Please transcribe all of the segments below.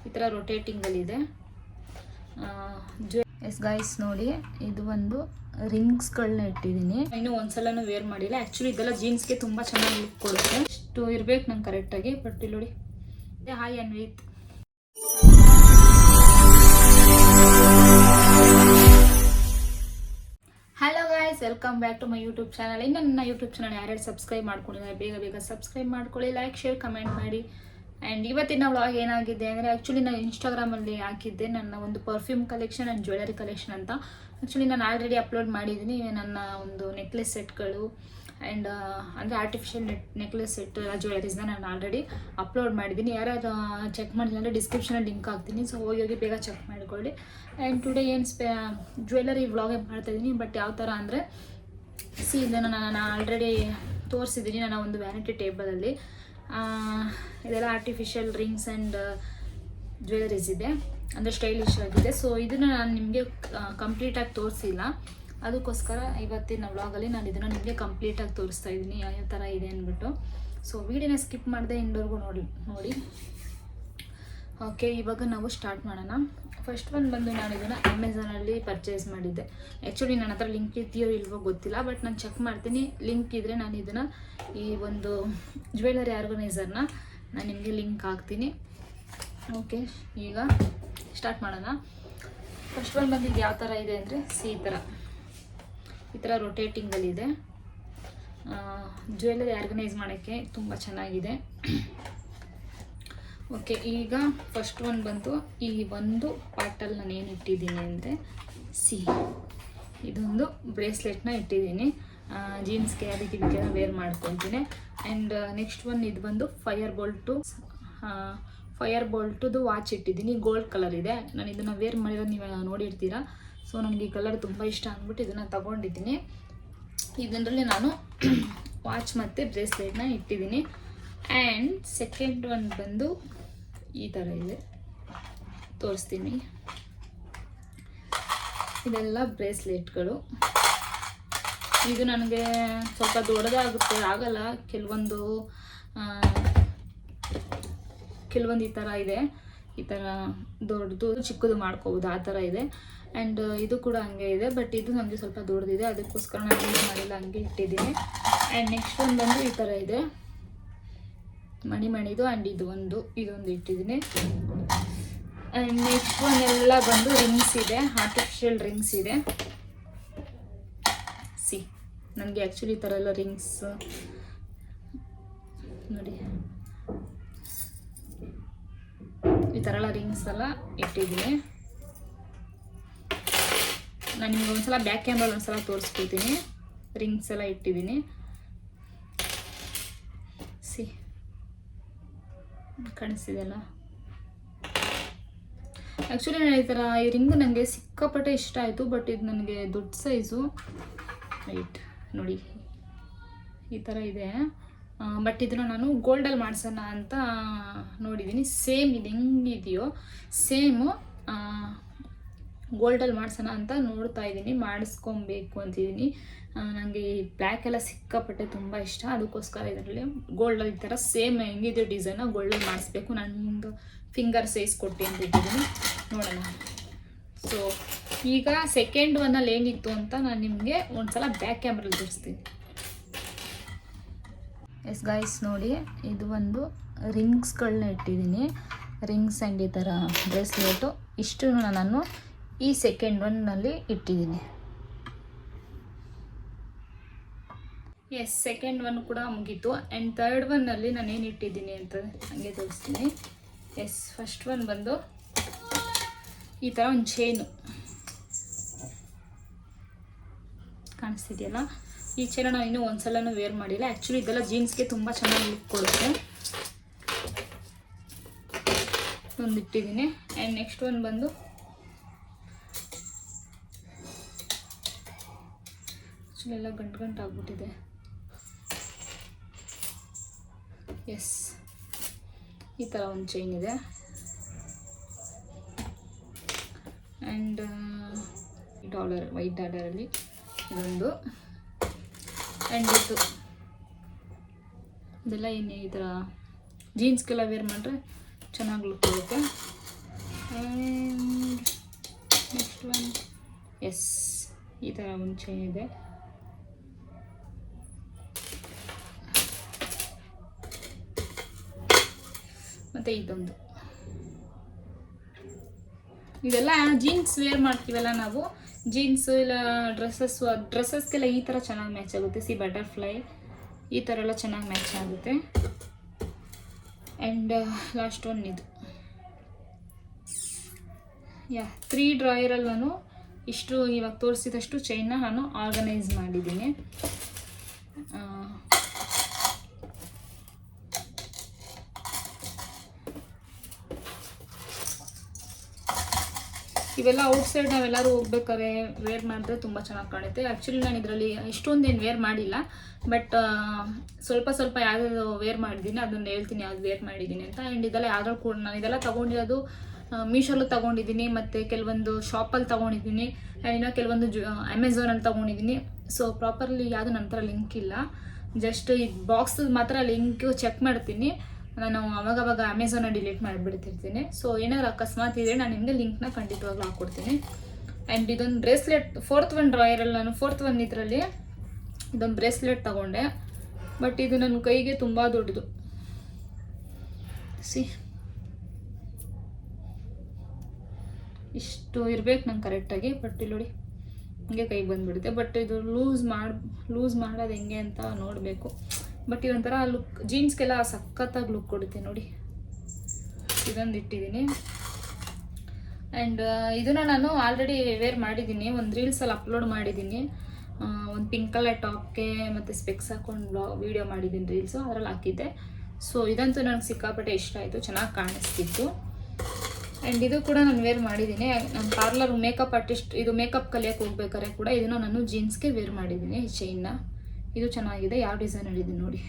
ಈ ಥರ ರೊಟೇಟಿಂಗಲ್ಲಿದೆ. Yes guys ನೋಡಿ, ಇದು ಒಂದು ರಿಂಗ್ಸ್ಗಳನ್ನ ಇಟ್ಟಿದ್ದೀನಿ. ಇನ್ನೂ ಒಂದ್ಸಲನೂ ವೇರ್ ಮಾಡಿಲ್ಲ. ಆ್ಯಕ್ಚುಲಿ ಇದೆಲ್ಲ ಜೀನ್ಸ್ಗೆ ತುಂಬ ಚೆನ್ನಾಗಿ ಲುಕ್ ಕೊಡುತ್ತೆ. ಇಷ್ಟು ಇರ್ಬೇಕು ನಂಗೆ ಕರೆಕ್ಟಾಗಿ. ಬಟ್ ಇಲ್ಲಿ ನೋಡಿ, hi Anvith. Hello guys, welcome back to my YouTube channel. ಇನ್ನು ನನ್ನ ಯೂಟ್ಯೂಬ್ ಚಾನಲ್ ಯಾರ್ಯಾರು ಸಬ್ಸ್ಕ್ರೈಬ್ ಮಾಡ್ಕೊಂಡಿದ್ದಾರೆ ಬೇಗ ಸಬ್ಸ್ಕ್ರೈಬ್ ಮಾಡ್ಕೊಳ್ಳಿ, ಲೈಕ್ ಶೇರ್ ಕಮೆಂಟ್ ಮಾಡಿ. ಆ್ಯಂಡ್ ಇವತ್ತಿನ ವ್ಲಾಗ್ ಏನಾಗಿದೆ ಅಂದರೆ, ಆ್ಯಕ್ಚುಲಿ ನಾನು ಇನ್ಸ್ಟಾಗ್ರಾಮಲ್ಲಿ ಹಾಕಿದ್ದೆ ನನ್ನ ಒಂದು perfume collection and jewellery collection ಅಂತ. ಆ್ಯಕ್ಚುಲಿ ನಾನು ಆಲ್ರೆಡಿ ಅಪ್ಲೋಡ್ ಮಾಡಿದ್ದೀನಿ ನನ್ನ ಒಂದು ನೆಕ್ಲೆಸ್ ಸೆಟ್ಗಳು ಆ್ಯಂಡ್ ಅಂದರೆ ಆರ್ಟಿಫಿಷಿಯಲ್ ನೆಕ್ಲೆಸ್ ಸೆಟ್ ಜ್ಯುವೆಲರೀಸ್ನ ನಾನು ಆಲ್ರೆಡಿ ಅಪ್ಲೋಡ್ ಮಾಡಿದ್ದೀನಿ. ಯಾರ್ಯಾರು ಚೆಕ್ ಮಾಡಿಲ್ಲ ಅಂದರೆ ಡಿಸ್ಕ್ರಿಪ್ಷನಲ್ಲಿ ಲಿಂಕ್ ಹಾಕ್ತೀನಿ, ಸೊ ಹೋಗಿ ಬೇಗ ಚೆಕ್ ಮಾಡ್ಕೊಳ್ಳಿ. ಆ್ಯಂಡ್ ಟುಡೇ ಏನು ಜ್ಯುವೆಲರಿ ವ್ಲಾಗೇ ಮಾಡ್ತಾಯಿದ್ದೀನಿ. ಬಟ್ ಯಾವ ಥರ ಅಂದರೆ, ಇದನ್ನು ನಾನು ಆಲ್ರೆಡಿ ತೋರಿಸಿದ್ದೀನಿ ನನ್ನ ಒಂದು ವ್ಯಾನಿಟಿ ಟೇಬಲಲ್ಲಿ. ಇದೆಲ್ಲ ಆರ್ಟಿಫಿಷಿಯಲ್ ರಿಂಗ್ಸ್ ಆ್ಯಂಡ್ ಜ್ಯುವೆಲರೀಸ್ ಇದೆ, ಅಂದರೆ ಸ್ಟೈಲಿಶ್ ಆಗಿದೆ. ಸೊ ಇದನ್ನು ನಾನು ನಿಮಗೆ ಕಂಪ್ಲೀಟಾಗಿ ತೋರಿಸಿಲ್ಲ, ಅದಕ್ಕೋಸ್ಕರ ಇವತ್ತಿನ ವ್ಲಾಗಲ್ಲಿ ನಾನು ಇದನ್ನು ನಿಮಗೆ ಕಂಪ್ಲೀಟಾಗಿ ತೋರಿಸ್ತಾ ಇದ್ದೀನಿ ಯಾವ ಥರ ಇದೆ ಅಂದ್ಬಿಟ್ಟು. ಸೊ ವೀಡಿಯೋನ ಸ್ಕಿಪ್ ಮಾಡಿದೆ ಇಂಡೋರ್ಗೂ ನೋಡಿ. ಓಕೆ, ಇವಾಗ ನಾವು ಸ್ಟಾರ್ಟ್ ಮಾಡೋಣ. ಫಸ್ಟ್ ಒಂದು ಬಂದು ನಾನು ಇದನ್ನು ಅಮೆಝಾನಲ್ಲಿ ಪರ್ಚೇಸ್ ಮಾಡಿದ್ದೆ. ಆ್ಯಕ್ಚುಲಿ ನನ್ನ ಹತ್ರ ಲಿಂಕ್ ಇದೆಯೋ ಇಲ್ವೋ ಗೊತ್ತಿಲ್ಲ, ಬಟ್ ನಾನು ಚೆಕ್ ಮಾಡ್ತೀನಿ. ಲಿಂಕ್ ಇದ್ದರೆ ನಾನು ಇದನ್ನು ಈ ಒಂದು ಜ್ಯುವೆಲರಿ ಆರ್ಗನೈಸರ್ನ ನಾನು ನಿಮಗೆ ಲಿಂಕ್ ಹಾಕ್ತೀನಿ. ಓಕೆ, ಈಗ ಸ್ಟಾರ್ಟ್ ಮಾಡೋಣ. ಫಸ್ಟ್ ಒಂದು ಬಂದಿದ್ದು ಯಾವ ಥರ ಇದೆ ಅಂದರೆ, ಈ ಥರ ರೊಟೇಟಿಂಗಲ್ಲಿದೆ. ಜ್ಯುವೆಲರಿ ಆರ್ಗನೈಸ್ ಮಾಡೋಕ್ಕೆ ತುಂಬ ಚೆನ್ನಾಗಿದೆ. ಓಕೆ, ಈಗ ಫಸ್ಟ್ ಒಂದು ಬಂತು. ಈ ಒಂದು ಪಾರ್ಟಲ್ಲಿ ನಾನು ಏನು ಇಟ್ಟಿದ್ದೀನಿ ಅಂದರೆ, ಇದೊಂದು ಬ್ರೇಸ್ಲೆಟ್ನ ಇಟ್ಟಿದ್ದೀನಿ. ಜೀನ್ಸ್ಗೆ ಅದಕ್ಕೆ ವೇರ್ ಮಾಡ್ಕೊತೀನಿ. ಆ್ಯಂಡ್ ನೆಕ್ಸ್ಟ್ ಒನ್ ಇದು ಬಂದು ಫೈರ್ ಬೋಲ್ಟುದು ವಾಚ್ ಇಟ್ಟಿದ್ದೀನಿ. ಗೋಲ್ಡ್ ಕಲರ್ ಇದೆ. ನಾನು ಇದನ್ನು ವೇರ್ ಮಾಡಿರೋದು ನೀವು ನೋಡಿರ್ತೀರಾ. ಸೊ ನನಗೆ ಈ ಕಲರ್ ತುಂಬ ಇಷ್ಟ ಅಂದ್ಬಿಟ್ಟು ಇದನ್ನು ತಗೊಂಡಿದ್ದೀನಿ. ಇದರಲ್ಲಿ ನಾನು ವಾಚ್ ಮತ್ತು ಬ್ರೇಸ್ಲೆಟ್ನ ಇಟ್ಟಿದ್ದೀನಿ. ಆ್ಯಂಡ್ ಸೆಕೆಂಡ್ ಒನ್ ಬಂದು ಈ ಥರ ಇದೆ, ತೋರಿಸ್ತೀನಿ. ಇದೆಲ್ಲ ಬ್ರೇಸ್ಲೆಟ್ಗಳು. ಇದು ನನಗೆ ಸ್ವಲ್ಪ ದೊಡ್ಡದಾಗುತ್ತೆ, ಆಗಲ್ಲ. ಕೆಲವೊಂದು ಈ ಥರ ಇದೆ, ಈ ಥರ ದೊಡ್ಡದು ಚಿಕ್ಕದು ಮಾಡ್ಕೋಬೋದು, ಆ ಥರ ಇದೆ. ಆ್ಯಂಡ್ ಇದು ಕೂಡ ಹಂಗೆ ಇದೆ, ಬಟ್ ಇದು ನನಗೆ ಸ್ವಲ್ಪ ದೊಡ್ಡದಿದೆ, ಅದಕ್ಕೋಸ್ಕರ ನಾನು ಯೂಸ್ ಮಾಡಿಲ್ಲ, ಹಂಗೆ ಇಟ್ಟಿದ್ದೀನಿ. ಆ್ಯಂಡ್ ನೆಕ್ಸ್ಟ್ ಒಂದು ಬಂದು ಈ ಥರ ಇದೆ, ಮಣಿದು. ಆ್ಯಂಡ್ ಇದೊಂದು ಇಟ್ಟಿದ್ದೀನಿ. ಆ್ಯಂಡ್ ನೆಕ್ಸ್ಟ್ ಒನ್ ಎಲ್ಲ ಬಂದು ರಿಂಗ್ಸ್ ಇದೆ, ಆರ್ಟಿಫಿಷಿಯಲ್ ರಿಂಗ್ಸ್ ಇದೆ. ನನಗೆ ಆ್ಯಕ್ಚುಲಿ ಈ ಥರ ಎಲ್ಲ ರಿಂಗ್ಸ್ ನೋಡಿ, ಈ ಥರ ಎಲ್ಲ ರಿಂಗ್ಸ್ ಎಲ್ಲ ಇಟ್ಟಿದ್ದೀನಿ. ನಾನು ನಿಮ್ಗೆ ಒಂದ್ಸಲ ಬ್ಯಾಕ್ ಕ್ಯಾಮ್ರಲ್ಲಿ ಒಂದ್ಸಲ ತೋರಿಸ್ಕೊಳ್ತೀನಿ. ರಿಂಗ್ಸ್ ಎಲ್ಲ ಇಟ್ಟಿದ್ದೀನಿ. ಕಾಣಿಸ್ತಿದೆಯಲ್ಲ. ಆ್ಯಕ್ಚುಲಿ ನಾನು ಈ ರಿಂಗು ನನಗೆ ಸಿಕ್ಕಾಪಟ್ಟೆ ಇಷ್ಟ ಆಯಿತು, ಬಟ್ ಇದು ನನಗೆ ದೊಡ್ಡ ಸೈಜು. ರೈಟ್ ನೋಡಿ, ಈ ಥರ ಇದೆ. ಬಟ್ ಇದನ್ನು ನಾನು ಗೋಲ್ಡಲ್ಲಿ ಮಾಡಿಸೋಣ ಅಂತ ನೋಡಿದ್ದೀನಿ. ಸೇಮ್ ಇದು ಹೆಂಗಿದೆಯೋ ಸೇಮು ಗೋಲ್ಡಲ್ಲಿ ಮಾಡಿಸೋಣ ಅಂತ ನೋಡ್ತಾ ಇದ್ದೀನಿ, ಮಾಡಿಸ್ಕೊಬೇಕು ಅಂತಿದ್ದೀನಿ. ನನಗೆ ಈ ಬ್ಲ್ಯಾಕ್ ಎಲ್ಲ ಸಿಕ್ಕಾಪಟ್ಟೆ ತುಂಬ ಇಷ್ಟ, ಅದಕ್ಕೋಸ್ಕರ ಇದರಲ್ಲಿ ಗೋಲ್ಡಲ್ಲಿ ಈ ಥರ ಸೇಮ್ ಹೆಂಗಿದೆಯೋ ಡಿಸೈನ ಗೋಲ್ಡಲ್ಲಿ ಮಾಡಿಸ್ಬೇಕು. ನಾನು ಫಿಂಗರ್ ಸೈಜ್ ಕೊಟ್ಟು ಅಂತ ಇಟ್ಟಿದ್ದೀನಿ, ನೋಡೋಣ. ಸೊ ಈಗ ಸೆಕೆಂಡ್ ಒನ್ನಲ್ಲಿ ಏನಿತ್ತು ಅಂತ ನಾನು ನಿಮಗೆ ಒಂದ್ಸಲ ಬ್ಯಾಕ್ ಕ್ಯಾಮ್ರಲ್ಲಿ ತೋರಿಸ್ತೀನಿ. ಎಸ್ ಗೈಸ್ ನೋಡಿ, ಇದು ಒಂದು ರಿಂಗ್ಸ್ಗಳನ್ನ ಇಟ್ಟಿದ್ದೀನಿ. ರಿಂಗ್ಸ್ ಆ್ಯಂಡ್ ಈ ಥರ ಬ್ರೇಸ್ಲೆಟು ಇಷ್ಟು ನಾನು ಈ ಸೆಕೆಂಡ್ ಒನ್ನಲ್ಲಿ ಇಟ್ಟಿದ್ದೀನಿ. ಎಸ್, ಸೆಕೆಂಡ್ ಒನ್ ಕೂಡ ಮುಗೀತು. ಆ್ಯಂಡ್ ಥರ್ಡ್ ಒನ್ನಲ್ಲಿ ನಾನು ಏನು ಇಟ್ಟಿದ್ದೀನಿ ಅಂತ ಹಾಗೆ ತೋರಿಸ್ತೀನಿ. ಎಸ್, ಫಸ್ಟ್ ಒನ್ ಬಂದು ಈ ಥರ ಒಂದು ಚೈನು ಕಾಣಿಸ್ತಿದೆಯಲ್ಲ. ಈ ಚೈನ ನಾನು ಇನ್ನೂ ಒಂದ್ಸಲನೂ ವೇರ್ ಮಾಡಿಲ್ಲ. ಆ್ಯಕ್ಚುಲಿ ಇದೆಲ್ಲ ಜೀನ್ಸ್ಗೆ ತುಂಬ ಚೆನ್ನಾಗಿ ಲುಕ್ ಕೊಡುತ್ತೆ. ಒಂದು ಇಟ್ಟಿದ್ದೀನಿ. ಆ್ಯಂಡ್ ನೆಕ್ಸ್ಟ್ ಒನ್ ಬಂದು ಎಲ್ಲ ಗಂಟು ಆಗ್ಬಿಟ್ಟಿದೆ. ಎಸ್, ಈ ಥರ ಒಂದು ಚೈನ್ ಇದೆ. ಆ್ಯಂಡ್ ವೈಟ್ ಡಾಲರಲ್ಲಿ ಇದೊಂದು. ಆ್ಯಂಡ್ ಇದೆಲ್ಲ ಏನು ಈ ಥರ ಜೀನ್ಸ್ಗೆಲ್ಲ ವೇರ್ ಮಾಡಿದ್ರೆ ಚೆನ್ನಾಗಿ ಲುಕ್ ಕೊಡುತ್ತೆ. ಎಸ್, ಈ ಥರ ಒಂದು ಚೈನ್ ಇದೆ. ಮತ್ತು ಇದೊಂದು, ಇದೆಲ್ಲ ಜೀನ್ಸ್ ವೇರ್ ಮಾಡ್ತೀವಲ್ಲ ನಾವು, ಜೀನ್ಸು ಇಲ್ಲ ಡ್ರೆಸ್ಸಸ್ಗೆಲ್ಲ ಈ ಥರ ಚೆನ್ನಾಗಿ ಮ್ಯಾಚ್ ಆಗುತ್ತೆ. ಸಿ ಬಟರ್ಫ್ಲೈ ಈ ಥರ ಎಲ್ಲ ಚೆನ್ನಾಗಿ ಮ್ಯಾಚ್ ಆಗುತ್ತೆ. ಆ್ಯಂಡ್ ಲಾಸ್ಟ್ ಒನ್ ಇದು, 3 ಡ್ರಾಯರಲ್ಲಿ ನಾನು ಇಷ್ಟು ಇವಾಗ ತೋರಿಸಿದಷ್ಟು ಚೈನ್ನ ನಾನು ಆರ್ಗನೈಸ್ ಮಾಡಿದ್ದೀನಿ. ಇವೆಲ್ಲ ಔಟ್ಸೈಡ್ ನಾವೆಲ್ಲರೂ ಹೋಗ್ಬೇಕಾದ್ರೆ ವೇರ್ ಮಾಡಿದ್ರೆ ತುಂಬ ಚೆನ್ನಾಗಿ ಕಾಣುತ್ತೆ. ಆ್ಯಕ್ಚುಲಿ ನಾನು ಇದರಲ್ಲಿ ಇಷ್ಟೊಂದೇನು ವೇರ್ ಮಾಡಿಲ್ಲ, ಬಟ್ ಸ್ವಲ್ಪ ಸ್ವಲ್ಪ ಯಾವ್ದು ವೇರ್ ಮಾಡಿದ್ದೀನಿ ಅದನ್ನು ಹೇಳ್ತೀನಿ, ಯಾವ್ದು ವೇರ್ ಮಾಡಿದ್ದೀನಿ ಅಂತ. ಆ್ಯಂಡ್ ಇದೆಲ್ಲ ಯಾವ್ದ್ರಲ್ಲಿ ಕೂಡ ನಾನು ಇದೆಲ್ಲ ತೊಗೊಂಡಿರೋದು ಮೀಶೋಲ್ಲೂ ತೊಗೊಂಡಿದ್ದೀನಿ, ಮತ್ತು ಕೆಲವೊಂದು ಶಾಪಲ್ಲಿ ತೊಗೊಂಡಿದ್ದೀನಿ, ಆ್ಯಂಡ್ ಇನ್ನೂ ಕೆಲವೊಂದು ಅಮೆಝಾನಲ್ಲಿ ತೊಗೊಂಡಿದ್ದೀನಿ. ಸೊ ಪ್ರಾಪರ್ಲಿ ಯಾವುದು ನನ್ನ ಹತ್ರ ಲಿಂಕ್ ಇಲ್ಲ, ಜಸ್ಟ್ ಈ ಬಾಕ್ಸ್ ಮಾತ್ರ ಲಿಂಕು ಚೆಕ್ ಮಾಡ್ತೀನಿ ನಾನು. ಅವಾಗವಾಗ ಅಮೆಝಾನ ಡಿಲೀಟ್ ಮಾಡಿಬಿಡ್ತಿರ್ತೀನಿ. ಸೊ ಏನಾದ್ರು ಅಕಸ್ಮಾತ್ ಇದ್ರೆ ನಾನು ನಿಮಗೆ ಲಿಂಕ್ನ ಖಂಡಿತವಾಗ್ಲೂ ಹಾಕ್ಕೊಡ್ತೀನಿ. ಆ್ಯಂಡ್ ಇದೊಂದು ಬ್ರೇಸ್ಲೆಟ್, 4th ಒನ್ ಡ್ರಾಯರಲ್ಲಿ ನಾನು 4th ಒನ್ ಇದರಲ್ಲಿ ಇದೊಂದು ಬ್ರೇಸ್ಲೆಟ್ ತೊಗೊಂಡೆ, ಬಟ್ ಇದು ನನ್ನ ಕೈಗೆ ತುಂಬ ದೊಡ್ಡದು. ಸಿ ಇಷ್ಟು ಇರಬೇಕು ನಂಗೆ ಕರೆಕ್ಟಾಗಿ, ಬಟ್ ಇಲ್ಲಿ ನೋಡಿ ಹಂಗೆ ಕೈಗೆ ಬಂದುಬಿಡುತ್ತೆ. ಬಟ್ ಇದು ಲೂಸ್ ಮಾಡೋದು ಹೆಂಗೆ ಅಂತ ನೋಡಬೇಕು. ಬಟ್ ಇದೊಂಥರ ಲುಕ್, ಜೀನ್ಸ್ಗೆಲ್ಲ ಸಖತ್ತಾಗಿ ಲುಕ್ ಕೊಡುತ್ತೆ ನೋಡಿ. ಇದೊಂದು ಇಟ್ಟಿದ್ದೀನಿ. ಆ್ಯಂಡ್ ಇದನ್ನು ನಾನು ಆಲ್ರೆಡಿ ವೇರ್ ಮಾಡಿದ್ದೀನಿ, ಒಂದು ರೀಲ್ಸಲ್ಲಿ ಅಪ್ಲೋಡ್ ಮಾಡಿದ್ದೀನಿ. ಒಂದು ಪಿಂಕ್ ಕಲರ್ ಟಾಪ್ಗೆ ಮತ್ತು ಸ್ಪೆಕ್ಸ್ ಹಾಕೊಂಡು ವೀಡಿಯೋ ಮಾಡಿದ್ದೀನಿ ರೀಲ್ಸು, ಅದರಲ್ಲಿ ಹಾಕಿದ್ದೆ. ಸೊ ಇದಂತೂ ನನಗೆ ಸಿಕ್ಕಾಪಟ್ಟೆ ಇಷ್ಟ ಆಯಿತು, ಚೆನ್ನಾಗಿ ಕಾಣಿಸ್ತಿತ್ತು. ಆ್ಯಂಡ್ ಇದು ಕೂಡ ನಾನು ವೇರ್ ಮಾಡಿದ್ದೀನಿ. ನಮ್ಮ ಪಾರ್ಲರ್ ಮೇಕಪ್ ಆರ್ಟಿಸ್ಟ್, ಇದು ಮೇಕಪ್ ಕಲಿಯೋಕ್ಕೆ ಹೋಗ್ಬೇಕಾದ್ರೆ ಕೂಡ ಇದನ್ನು ನಾನು ಜೀನ್ಸ್ಗೆ ವೇರ್ ಮಾಡಿದ್ದೀನಿ ಈ ಚೈನ್ನ. ಇದು ಚೆನ್ನಾಗಿದೆ, ಯಾವ ಡಿಸೈನ್ ಹೇಳಿದ್ದೀನಿ ನೋಡಿ.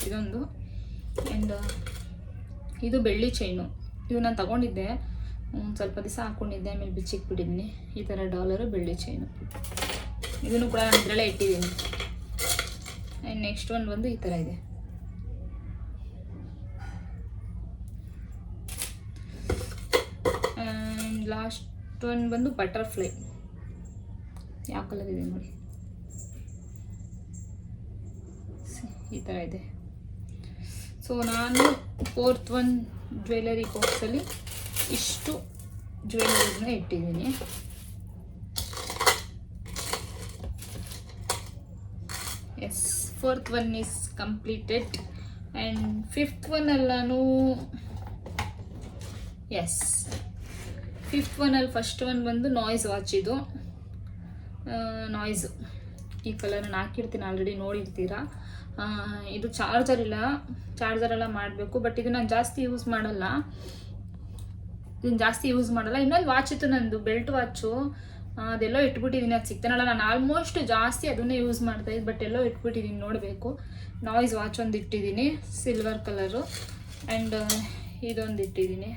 ಇದೊಂದು. ಆ್ಯಂಡ್ ಇದು ಬೆಳ್ಳಿ ಚೈನು, ಇದು ನಾನು ತಗೊಂಡಿದ್ದೆ, ಸ್ವಲ್ಪ ದಿವಸ ಹಾಕ್ಕೊಂಡಿದ್ದೆ, ಆಮೇಲೆ ಬಿಚ್ಚಿಕ್ಬಿಟ್ಟಿದ್ದೀನಿ. ಈ ಥರ ಡಾಲರು ಬೆಳ್ಳಿ ಚೈನು, ಇದನ್ನು ಕೂಡ ನಾನು ಇದರಲ್ಲೇ ಇಟ್ಟಿದ್ದೀನಿ. ಆ್ಯಂಡ್ ನೆಕ್ಸ್ಟ್ ಒನ್ ಬಂದು ಈ ಥರ ಇದೆ. ಆ್ಯಂಡ್ ಲಾಸ್ಟ್ ಒನ್ ಬಂದು ಬಟರ್ಫ್ಲೈ, ಯಾವ ಕಲರ್ ಇದೆ ನೋಡಿ, ಈ ಥರ ಇದೆ. ಸೊ ನಾನು 4th ಒನ್ ಜ್ಯುವೆಲರಿ ಬಾಕ್ಸಲ್ಲಿ ಇಷ್ಟು ಜ್ಯುವೆಲರಿನ ಇಟ್ಟಿದ್ದೀನಿ. Yes, 4th one is completed. And 5th ಒನ್ನಲ್ಲಿ ನಾನು ಎಸ್ 5th ಒನ್ನಲ್ಲಿ ಫಸ್ಟ್ ಒನ್ ಬಂದು ನಾಯ್ಸ್ ವಾಚ್. ಇದು ನಾಯ್ಸು, ಈ ಕಲರ್ ನಾನು ಹಾಕಿರ್ತೀನಿ, ಆಲ್ರೆಡಿ ನೋಡಿರ್ತೀರಾ. ಇದು ಚಾರ್ಜರೆಲ್ಲ ಮಾಡಬೇಕು, ಬಟ್ ಇದು ನಾನು ಜಾಸ್ತಿ ಯೂಸ್ ಮಾಡಲ್ಲ. ಇನ್ನೊಂದು ವಾಚ್ ಇತ್ತು ನಂದು, ಬೆಲ್ಟ್ ವಾಚು, ಅದೆಲ್ಲೋ ಇಟ್ಬಿಟ್ಟಿದ್ದೀನಿ, ಅದು ಸಿಗ್ತಾನಲ್ಲ. ನಾನು ಆಲ್ಮೋಸ್ಟ್ ಜಾಸ್ತಿ ಅದನ್ನೇ ಯೂಸ್ ಮಾಡ್ತಾಯಿದ್ದು, ಬಟ್ ಎಲ್ಲೋ ಇಟ್ಬಿಟ್ಟಿದ್ದೀನಿ, ನೋಡಬೇಕು. ನಾಯ್ಸ್ ವಾಚ್ ಒಂದು ಇಟ್ಟಿದ್ದೀನಿ, ಸಿಲ್ವರ್ ಕಲರು. ಆ್ಯಂಡ್ ಇದೊಂದು ಇಟ್ಟಿದ್ದೀನಿ.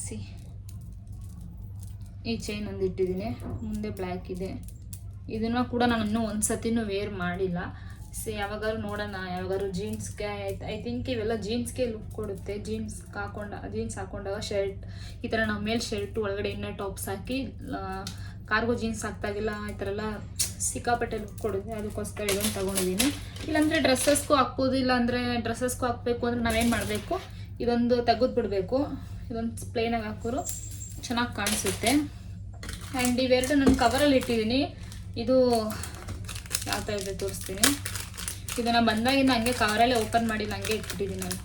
ಸಿ, ಈ ಚೈನ್ ಒಂದು ಇಟ್ಟಿದ್ದೀನಿ, ಮುಂದೆ ಬ್ಲ್ಯಾಕ್ ಇದೆ. ಇದನ್ನು ಕೂಡ ನಾನು ಇನ್ನೂ ಒಂದು ಸತಿನೂ ವೇರ್ ಮಾಡಿಲ್ಲ. ಯಾವಾಗಾದ್ರು ನೋಡೋಣ, ಯಾವಾಗಾದ್ರು ಜೀನ್ಸ್ಗೆ ಐ ಥಿಂಕ್ ಇವೆಲ್ಲ ಜೀನ್ಸ್ಗೆ ಲುಕ್ ಕೊಡುತ್ತೆ. ಜೀನ್ಸ್ ಹಾಕೊಂಡಾಗ ಶರ್ಟ್ ಈ ಥರ ನಾವು ಮೇಲೆ ಶರ್ಟು ಒಳಗಡೆ ಇನ್ನರ್ ಟಾಪ್ಸ್ ಹಾಕಿ ಕಾರ್ಗೋ ಜೀನ್ಸ್ ಹಾಕ್ದಾಗೆಲ್ಲ ಈ ಥರ ಎಲ್ಲ ಸಿಕ್ಕಾಪಟ್ಟೆ ಲುಕ್ ಕೊಡುತ್ತೆ. ಅದಕ್ಕೋಸ್ಕರ ಇದೊಂದು ತೊಗೊಂಡಿದ್ದೀನಿ. ಇಲ್ಲಾಂದರೆ ಡ್ರೆಸ್ಸಸ್ಗೂ ಹಾಕ್ಬೋದು, ಇಲ್ಲಾಂದರೆ ಡ್ರೆಸ್ಸಸ್ಗೂ ಹಾಕಬೇಕು ಅಂದರೆ ನಾವೇನು ಮಾಡಬೇಕು, ಇದೊಂದು ತೆಗೆದು ಬಿಡಬೇಕು. ಇದೊಂದು ಪ್ಲೇನಾಗಿ ಹಾಕೋರು ಚೆನ್ನಾಗಿ ಕಾಣಿಸುತ್ತೆ. ಆ್ಯಂಡ್ ಇವೆರಡು ನಾನು ಕವರಲ್ಲಿ ಇಟ್ಟಿದ್ದೀನಿ. ಇದು ಯಾವ ಥರ ಇದೆ ತೋರಿಸ್ತೀನಿ. ಇದನ್ನು ಬಂದಾಗಿಂದ ಹಂಗೆ ಕವರಲ್ಲೇ ಓಪನ್ ಮಾಡಿಲ್ಲ, ಹಂಗೆ ಇಟ್ಬಿಟ್ಟಿದ್ದೀನಿ ನಾನು.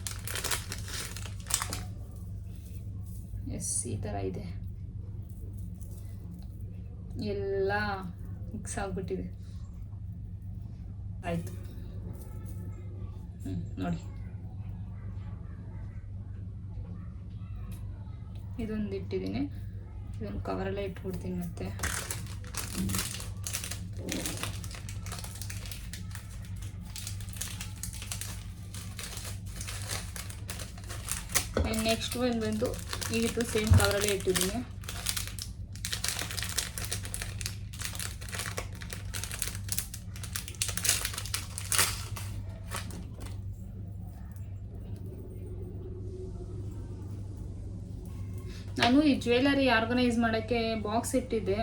ಎಸ್, ಈ ಥರ ಇದೆ, ಎಲ್ಲ ಮಿಕ್ಸ್ ಆಗಿಬಿಟ್ಟಿದೆ. ಆಯಿತು, ನೋಡಿ, ಇದೊಂದು ಇಟ್ಟಿದ್ದೀನಿ. ಇದನ್ನು ಕವರಲ್ಲೇ ಇಟ್ಬಿಡ್ತೀನಿ ಮತ್ತೆ. ನೆಕ್ಸ್ಟ್ ಒಂದು ಬಂದು ಈಗಿತ್ತು ಸೇಮ್ ಕವರಲ್ಲೇ ಇಟ್ಟಿದ್ದೀನಿ. ನಾನು ಈ ಜ್ಯುವೆಲರಿ ಆರ್ಗನೈಸ್ ಮಾಡೋಕ್ಕೆ ಬಾಕ್ಸ್ ಇಟ್ಟಿದ್ದೆ,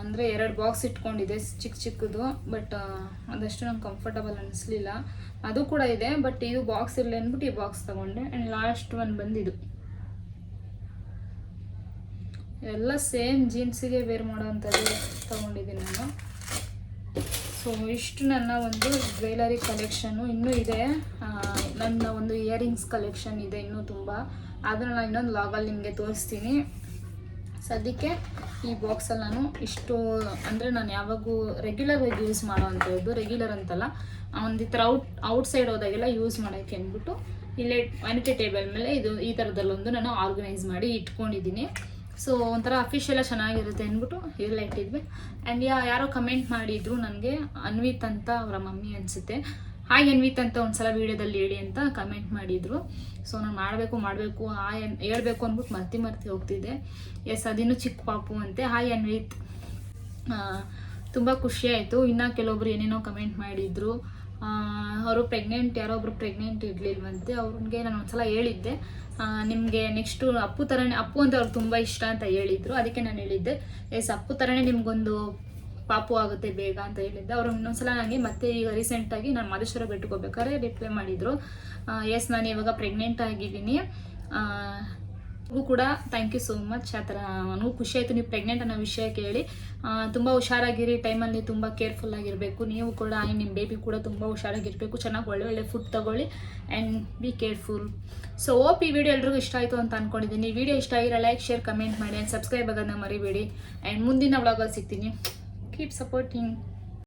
ಅಂದರೆ 2 ಬಾಕ್ಸ್ ಇಟ್ಕೊಂಡಿದ್ದೆ ಚಿಕ್ಕದು. ಬಟ್ ಅದಷ್ಟು ನಂಗೆ ಕಂಫರ್ಟಬಲ್ ಅನ್ನಿಸ್ಲಿಲ್ಲ. ಅದು ಕೂಡ ಇದೆ, ಬಟ್ ಇದು ಬಾಕ್ಸ್ ಇರಲಿ ಅಂದ್ಬಿಟ್ಟು ಈ ಬಾಕ್ಸ್ ತೊಗೊಂಡೆ. ಆ್ಯಂಡ್ ಲಾಸ್ಟ್ ಒನ್ ಬಂದಿದ್ದು ಎಲ್ಲ ಸೇಮ್ ಜೀನ್ಸಿಗೆ ವೇರ್ ಮಾಡೋವಂಥದ್ದು ತೊಗೊಂಡಿದ್ದೀನಿ ನಾನು. ಸೊ ಇಷ್ಟು ನನ್ನ ಒಂದು ಜ್ಯುವೆಲರಿ ಕಲೆಕ್ಷನ್ನು. ಇನ್ನೂ ಇದೆ ನನ್ನ ಒಂದು ಇಯರಿಂಗ್ಸ್ ಕಲೆಕ್ಷನ್ ಇದೆ ಇನ್ನೂ ತುಂಬ. ಅದನ್ನು ನಾನು ಇನ್ನೊಂದು ಲಾಗಲ್ಲಿ ನಿಮಗೆ ತೋರಿಸ್ತೀನಿ. ಸದ್ಯಕ್ಕೆ ಈ ಬಾಕ್ಸಲ್ಲಿ ನಾನು ಇಷ್ಟು, ಅಂದರೆ ನಾನು ಯಾವಾಗೂ ರೆಗ್ಯುಲರ್ ಆಗಿ ಯೂಸ್ ಮಾಡೋ ಅಂಥದ್ದು, ರೆಗ್ಯುಲರ್ ಅಂತಲ್ಲ, ಒಂದು ಈ ಥರ ಔಟ್ಸೈಡ್ ಹೋದಾಗೆಲ್ಲ ಯೂಸ್ ಮಾಡೋಕ್ಕೆ ಅಂದ್ಬಿಟ್ಟು ಇಲ್ಲೇ ವ್ಯಾನಿಟಿ ಟೇಬಲ್ ಮೇಲೆ ಇದು ಈ ಥರದಲ್ಲೊಂದು ನಾನು ಆರ್ಗನೈಸ್ ಮಾಡಿ ಇಟ್ಕೊಂಡಿದ್ದೀನಿ. ಸೊ ಒಂಥರ ಅಫಿಷಿಯಲ್ಲ ಚೆನ್ನಾಗಿರುತ್ತೆ ಅಂದ್ಬಿಟ್ಟು ಇದೆಲ್ಲ ಇಟ್ಟಿದ್ವಿ. ಆ್ಯಂಡ್ ಯಾರೋ ಕಮೆಂಟ್ ಮಾಡಿದರು ನನಗೆ, ಅನ್ವಿತ್ ಅಂತ ಅವರ ಮಮ್ಮಿ ಅನಿಸುತ್ತೆ, ಹಾಯ್ ಅನ್ವಿತ್ ಅಂತ ಒಂದ್ಸಲ ವೀಡಿಯೋದಲ್ಲಿ ಹೇಳಿ ಅಂತ ಕಮೆಂಟ್ ಮಾಡಿದರು. ಸೊ ನಾನು ಮಾಡಬೇಕು ಹಾಯ್ ಹೇಳ್ಬೇಕು ಅಂದ್ಬಿಟ್ಟು ಮರ್ತಿ ಹೋಗ್ತಿದ್ದೆ. ಎಸ್, ಅದಿನ್ನೂ ಚಿಕ್ಕ ಪಾಪು ಅಂತೆ. ಹಾಯ್ ಅನ್ವಿತ್, ತುಂಬ ಖುಷಿಯಾಯಿತು. ಇನ್ನು ಕೆಲವೊಬ್ರು ಏನೇನೋ ಕಮೆಂಟ್ ಮಾಡಿದರು. ಅವರು ಪ್ರೆಗ್ನೆಂಟ್, ಯಾರೋ ಒಬ್ರು ಪ್ರೆಗ್ನೆಂಟ್ ಇರಲಿಲ್ವಂತೆ. ಅವ್ರಿಗೆ ನಾನು ಒಂದ್ಸಲ ಹೇಳಿದ್ದೆ, ನಿಮಗೆ ನೆಕ್ಸ್ಟು ಅಪ್ಪು ಥರನೇ, ಅಪ್ಪು ಅಂತ ಅವ್ರಿಗೆ ತುಂಬ ಇಷ್ಟ ಅಂತ ಹೇಳಿದರು. ಅದಕ್ಕೆ ನಾನು ಹೇಳಿದ್ದೆ, ಎಸ್ ಅಪ್ಪು ಥರನೇ ನಿಮಗೊಂದು ಪಾಪು ಆಗುತ್ತೆ ಬೇಗ ಅಂತ ಹೇಳಿದ್ದೆ. ಅವರು ಇನ್ನೊಂದ್ಸಲ ನನಗೆ ಮತ್ತೆ ಈಗ ರೀಸೆಂಟಾಗಿ ನಾನು ಮಾದೇಶ್ವರ ಬೆಟ್ಟಕ್ಕೆ ಹೋಗ್ಬೇಕಾದ್ರೆ ರಿಪ್ಲೈ ಮಾಡಿದರು, ಎಸ್ ನಾನು ಇವಾಗ ಪ್ರೆಗ್ನೆಂಟ್ ಆಗಿದ್ದೀನಿ, ಕೂಡ ಥ್ಯಾಂಕ್ ಯು ಸೋ ಮಚ್. ಆ ಥರ ನನಗೂ ಖುಷಿ ಆಯಿತು ನೀವು ಪ್ರೆಗ್ನೆಂಟ್ ಅನ್ನೋ ವಿಷಯ ಕೇಳಿ. ತುಂಬ ಹುಷಾರಾಗಿರಿ, ಟೈಮಲ್ಲಿ ತುಂಬ ಕೇರ್ಫುಲ್ ಆಗಿರಬೇಕು. ನೀವು ಕೂಡ ನಿಮ್ಮ ಬೇಬಿ ಕೂಡ ತುಂಬ ಹುಷಾರಾಗಿರಬೇಕು. ಚೆನ್ನಾಗಿ ಒಳ್ಳೆ ಫುಡ್ ತೊಗೊಳ್ಳಿ ಆ್ಯಂಡ್ ಬಿ ಕೇರ್ಫುಲ್. ಸೊ ಈ ವಿಡಿಯೋ ಎಲ್ರಿಗೂ ಇಷ್ಟ ಆಯಿತು ಅಂತ ಅಂದ್ಕೊಂಡಿದ್ದೀನಿ. ಈ ವಿಡಿಯೋ ಇಷ್ಟ ಆಗಿರೋ ಲೈಕ್, ಶೇರ್, ಕಮೆಂಟ್ ಮಾಡಿ ಆ್ಯಂಡ್ ಸಬ್ಸ್ಕ್ರೈಬ್ ಆಗೋದನ್ನ ಮರಿಬೇಡಿ. ಆ್ಯಂಡ್ ಮುಂದಿನ ವ್ಲಾಗಲ್ಲಿ ಸಿಗ್ತೀನಿ. Keep supporting.